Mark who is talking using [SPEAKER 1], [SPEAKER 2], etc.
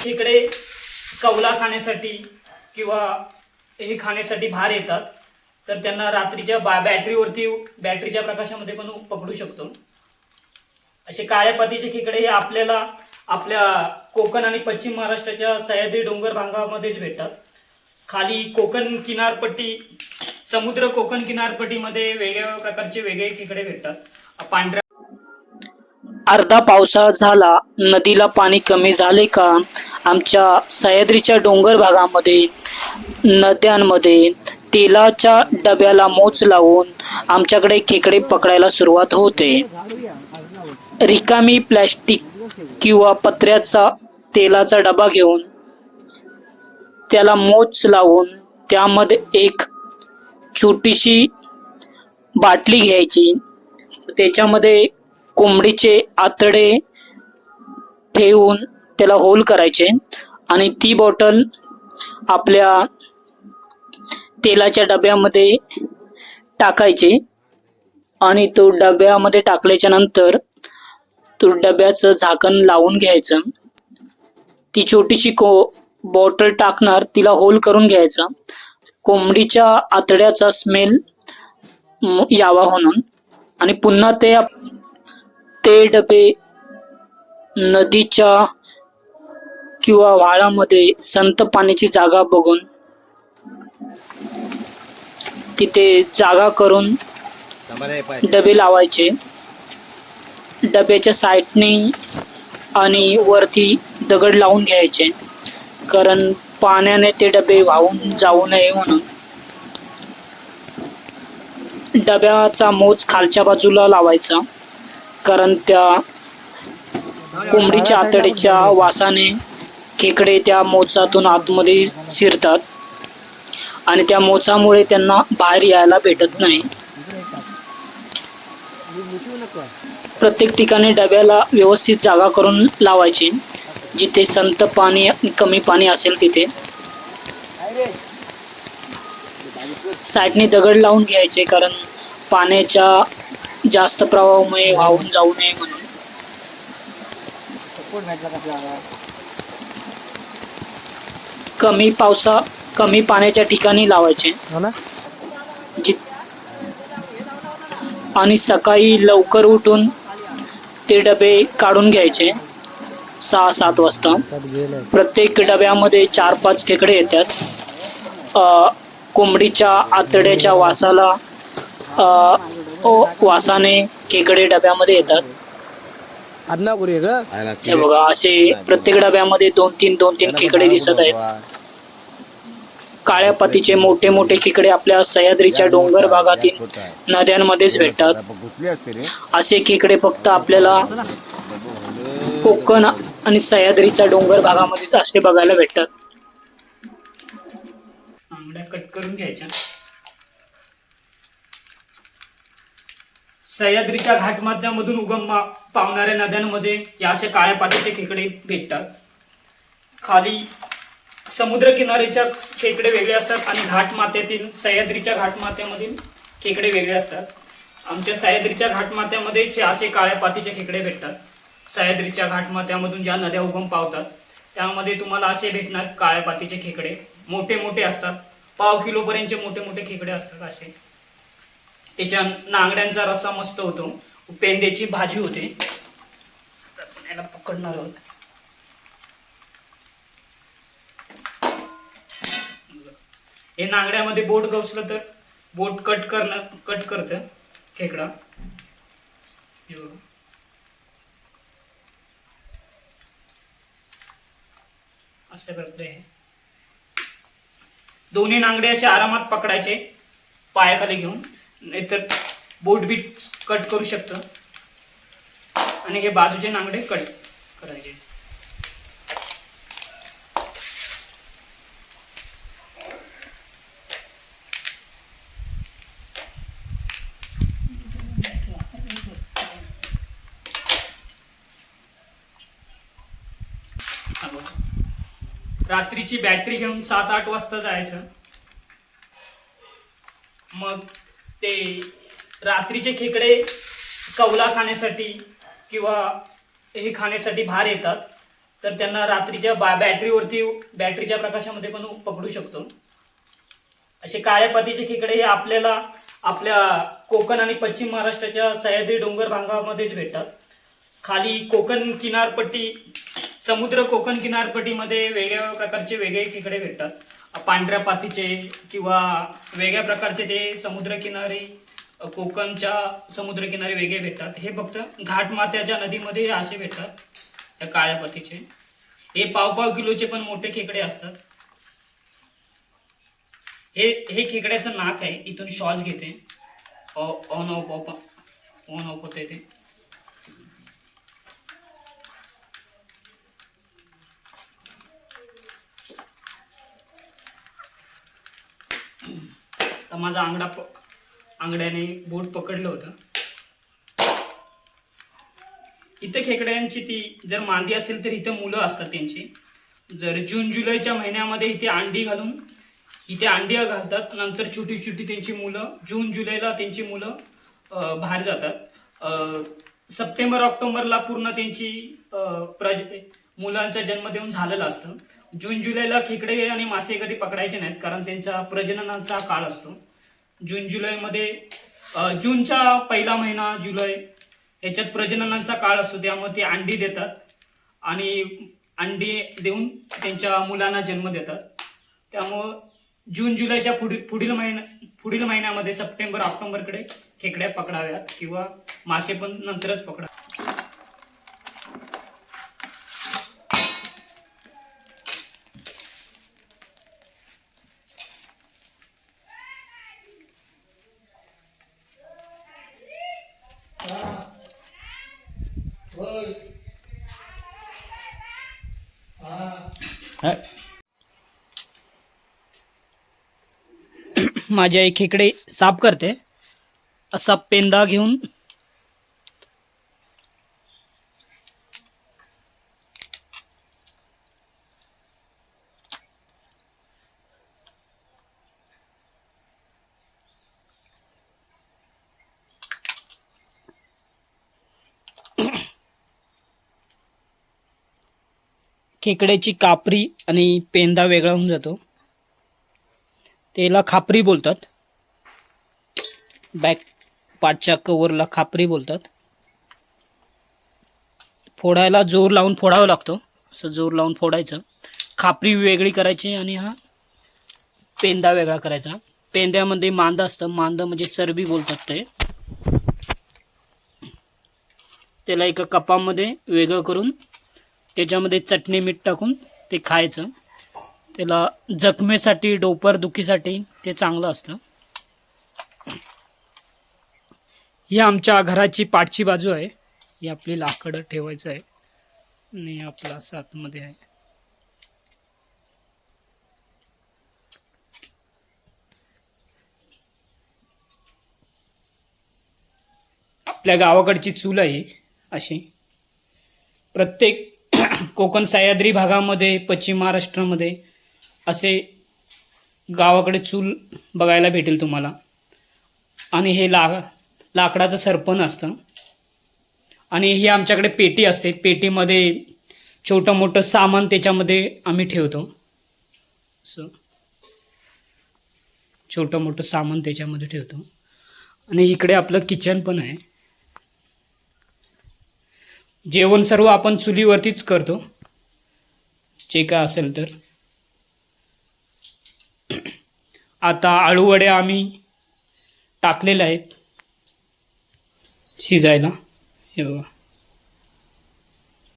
[SPEAKER 1] इकडे कवला खाण्यासाठी किंवा हे खाण्यासाठी बाहेर येतात, तर त्यांना रात्रीच्या बॅटरीच्या प्रकाशामध्ये पण पकडू शकतो. असे काळ्या पातीचे खेकडे हे आपल्याला आपल्या कोकण आणि पश्चिम महाराष्ट्राच्या सह्याद्री डोंगर भागामध्येच भेटतात. खाली समुद्र कोकण किनारपट्टीमध्ये वेगवेगळ्या प्रकारचे वेगळे खेकडे भेटतात. पांढऱ्या
[SPEAKER 2] अर्धा पावसाळा झाला, नदीला पाणी कमी झाले का आमच्या सह्याद्रीच्या डोंगर भागामध्ये नद्यांमध्ये तेलाच्या डब्याला मोच लावून आमच्याकडे खेकडे पकडायला सुरुवात होते. रिकामी प्लॅस्टिक किंवा पत्र्याचा तेलाचा डबा घेऊन त्याला मोच लावून त्यामध्ये एक छोटीशी बाटली घ्यायची, त्याच्यामध्ये कोंबडीचे आतडे ठेवून त्याला होल करायचे आणि ती बॉटल आपल्या तेलाच्या डब्यामध्ये टाकायचे आणि तो डब्यामध्ये टाकल्याच्या नंतर तो डब्याचं झाकण लावून घ्यायचं. ती छोटीशी बॉटल टाकणार, तिला होल करून घ्यायचा, कोंबडीच्या आतड्याचा स्मेल यावा म्हणून, आणि पुन्हा ते डबे नदीच्या किंवा व्हाळामध्ये संत पाण्याची जागा बघून तिथे जागा करून डबे लावायचे. डब्याच्या साईडने आणि वरती दगड लावून घ्यायचे, कारण पाण्याने ते डबे वाहून जाऊ नये म्हणून. डब्याचा मोच खालच्या बाजूला लावायचा, कारण त्या कोंबडीच्या आतड्याच्या वासाने खेकडे त्या मोचातून आतमध्ये शिरतात आणि त्या मोचामुळे त्यांना बाहेर यायला भेटत नाही. प्रत्येक ठिकाणी डब्याला व्यवस्थित जागा करून लावायची, जिथे संत पाणी कमी पाणी असेल तिथे. साईडने दगड लावून घ्यायचे, कारण पाण्याच्या जास्त प्रवाहामुळे वाहून जाऊ नये म्हणून. कमी पाण्याच्या ठिकाणी लावायचे आणि सकाळी लवकर उठून ते डबे काढून घ्यायचे 6-7 वाजता. प्रत्येक डब्यामध्ये 4-5 खेकडे येतात. कोंबडीच्या आतड्याच्या वासाने खेकडे डब्यामध्ये येतात. हे बघा, असे प्रत्येक डब्यामध्ये 2-3 खेकडे दिसत आहेत. काळ्या पातीचे मोठे मोठे खेकडे आपल्या सह्याद्रीच्या डोंगर भागातील नद्यांमध्येच भेटतात. असे खेकडे फक्त आपल्याला कोकण आणि सह्याद्रीच्या डोंगर भागामध्येच असे बघायला भेटतात.
[SPEAKER 1] आंबड्या कट करून घ्यायच्या. सह्याद्रीच्या घाटमाथ्यामधून उगम पावणाऱ्या नद्यांमध्ये या असे काळ्या पातीचे खेकडे भेटतात. खाली समुद्र किनाऱ्याच्या खेकडे वेगळे असतात आणि घाटमाथ्यातील सह्याद्रीच्या घाटमाथ्यामधील खेकडे वेगळे असतात. आमच्या सह्याद्रीच्या घाटमाथ्यामध्ये असे काळ्या पातीचे खेकडे भेटतात. सह्याद्रीच्या घाटमाथ्यामधून ज्या नद्या उगम पावतात त्यामध्ये तुम्हाला असे भेटणार काळ्या पातीचे खेकडे. मोठे मोठे असतात, 1/2 किलोपर्यंतचे मोठे मोठे खेकडे असतात असे. त्याच्या नांगड्यांचा रस्सा मस्त होतो, पेंद्याची भाजी होते. याला पकडणार आहोत. हे नांगड्यामध्ये बोट घुसलं तर बोट कट करतं खेकडा. अशा प्रकारे दोन्ही नांगडे असे आरामात पकडायचे पायाखाली घेऊन, नाहीतर बोट बीट कट करू शकतं. आणि हे बाजूचे नांगडे कट करायचे. रात्रीची बॅटरी घेऊन 7-8 वाजता जायचं. मग ते रात्रीचे खेकडे कवला खाण्यासाठी किंवा हे खाण्यासाठी बाहेर येतात, तर त्यांना रात्रीच्या बॅटरीच्या प्रकाशामध्ये पण पकडू शकतो. असे काळ्या पातीचे खेकडे हे आपल्याला आपल्या कोकण आणि पश्चिम महाराष्ट्राच्या सह्याद्री डोंगर भागामध्येच भेटतात. खाली कोकण किनारपट्टी, समुद्र कोकण किनारपट्टीमध्ये वेगवेगळ्या प्रकारचे वेगळे खेकडे भेटतात. पांढऱ्या पातीचे किंवा वेगळ्या प्रकारचे ते समुद्रकिनारी, कोकणच्या समुद्रकिनारी वेगळे भेटतात. हे फक्त घाटमाथ्याच्या नदीमध्ये असे भेटतात त्या काळ्या पातीचे. हे पाव किलोचे पण मोठे खेकडे असतात. हे खेकड्याचं नाक आहे, इथून श्वास घेते, ऑन ऑफ होते ते. तर माझा आंगड्याने बोट पकडलं होतं. इथं खेकड्यांची ती जर मादी असेल तर इथं मुलं असतात त्यांची. जर जून जुलैच्या महिन्यामध्ये इथे अंडी घालतात. नंतर छोटी छोटी त्यांची मुलं जून जुलैला त्यांची मुलं बाहेर जातात. सप्टेंबर ऑक्टोबरला पूर्ण त्यांची मुलांचा जन्म देऊन झालेला असतं. जून जुलैला खेकडे आणि मासे कधी पकडायचे नाहीत, कारण त्यांचा प्रजननाचा काळ असतो. जून जुलैमध्ये जूनचा पहिला महिना जुलै याच्यात प्रजननाचा काळ असतो. त्यामुळे ते अंडी देतात आणि अंडी देऊन त्यांच्या मुलांना जन्म देतात. त्यामुळं जून जुलैच्या पुढील महिन्यामध्ये सप्टेंबर ऑक्टोबरकडे खेकड्या पकडाव्यात किंवा मासे पण नंतरच पकडा.
[SPEAKER 2] माझी आई खेकडे साफ करते. असा पेंदा घेऊन खेकड्याची कापरी आणि पेंदा वेगळा होऊन जातो. त्याला खापरी बोलतात. बॅक पाठच्या कव्हरला खापरी बोलतात. फोडायला जोर लावून फोडावं लागतो. असं जोर लावून फोडायचं. खापरी वेगळी करायची आणि हा पेंदा वेगळा करायचा. पेंद्यामध्ये मांद असतं. मांद म्हणजे चरबी बोलतात ते. त्याला एका कपामध्ये वेगळं करून त्याच्यामध्ये चटणी मीठ टाकून ते खायचं. त्याला जखमेसाठी, डोपर दुखीसाठी ते चांगलं असतं. ही आमच्या घराची पाठची बाजू आहे. ही आपली लाकडं ठेवायचं आहे आणि आपला सातमध्ये आहे. आपल्या गावाकडची चूल आहे अशी. प्रत्येक कोकण सह्याद्री भागामध्ये, पश्चिम महाराष्ट्रामध्ये असे गावाकडे चूल बघायला भेटेल तुम्हाला. आणि हे लाकडाचं सरपण असतं. आणि ही आमच्याकडे पेटी असते. पेटीमध्ये छोटं मोठं सामान त्याच्यामध्ये आम्ही ठेवतो. असं छोटं मोठं सामान त्याच्यामध्ये ठेवतो. आणि इकडे आपलं किचन पण आहे. जेवण सर्व आपण चुलीवरतीच करतो, जे काय असेल तर. आता आळूवड्या आम्ही टाकलेल्या आहेत शिजायला. हे बघा.